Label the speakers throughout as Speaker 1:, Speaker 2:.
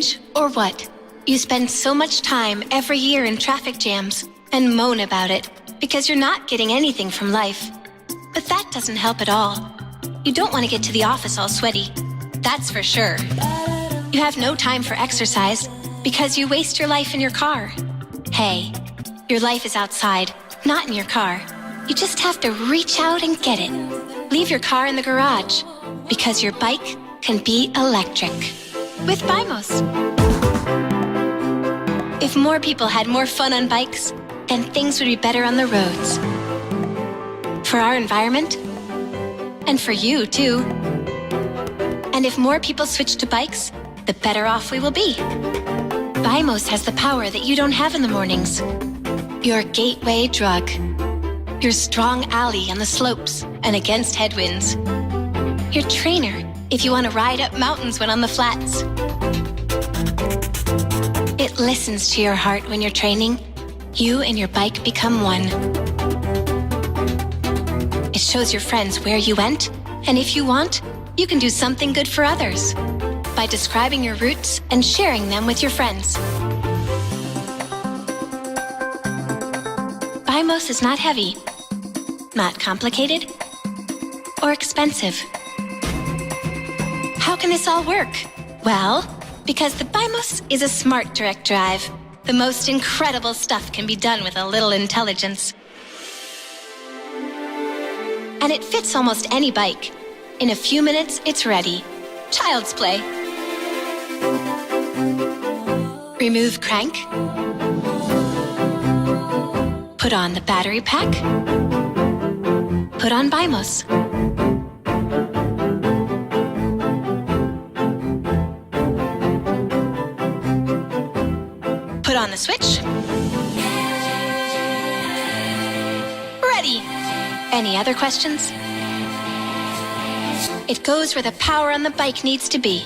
Speaker 1: change or what? You spend so much time every year in traffic jams and moan about it because you're not getting anything from life. But that doesn't help at all. You don't want to get to the office all sweaty. That's for sure. You have no time for exercise because you waste your life in your car. Hey, your life is outside, not in your car. You just have to reach out and get it. Leave your car in the garage because your bike can be electric with Bimos. If more people had more fun on bikes, then things would be better on the roads. For our environment, and for you too. And if more people switch to bikes, the better off we will be. Bimos has the power that you don't have in the mornings. Your gateway drug. Your strong ally on the slopes and against headwinds. Your trainer if you want to ride up mountains when on the flats. It listens to your heart when you're training. You and your bike become one. It shows your friends where you went, and if you want, you can do something good for others by describing your routes and sharing them with your friends. Bimos is not heavy, not complicated, or expensive. How can this all work? Well, because the Bimos is a smart direct drive. The most incredible stuff can be done with a little intelligence. And it fits almost any bike. In a few minutes, it's ready. Child's play. Remove crank. Put on the battery pack. Put on Bimos. Put on the switch. Ready. Any other questions? It goes where the power on the bike needs to be.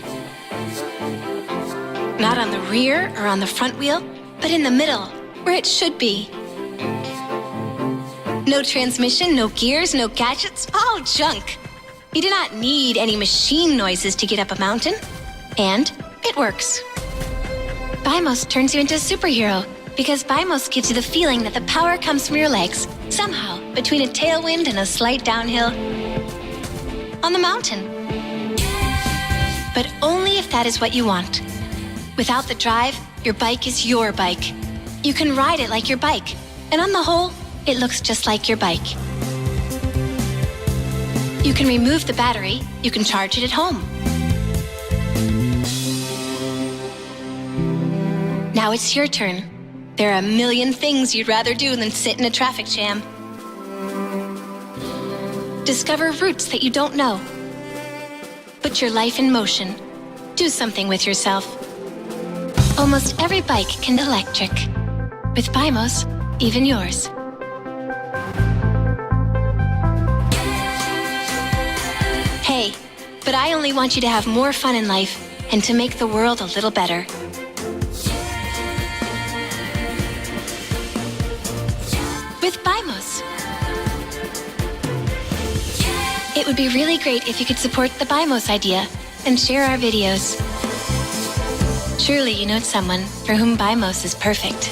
Speaker 1: Not on the rear or on the front wheel, but in the middle, where it should be. No transmission, no gears, no gadgets, all junk. You do not need any machine noises to get up a mountain. And it works. Bimos turns you into a superhero because Bimos gives you the feeling that the power comes from your legs, somehow, between a tailwind and a slight downhill on the mountain. But only if that is what you want. Without the drive, your bike is your bike. You can ride it like your bike, and on the whole, it looks just like your bike. You can remove the battery, you can charge it at home. Now it's your turn. There are a million things you'd rather do than sit in a traffic jam. Discover routes that you don't know. Put your life in motion. Do something with yourself. Almost every bike can be electric. With Bimos, even yours. Hey, but I only want you to have more fun in life and to make the world a little better. With Bimos. It would be really great if you could support the Bimos idea and share our videos. Surely you know someone for whom Bimos is perfect.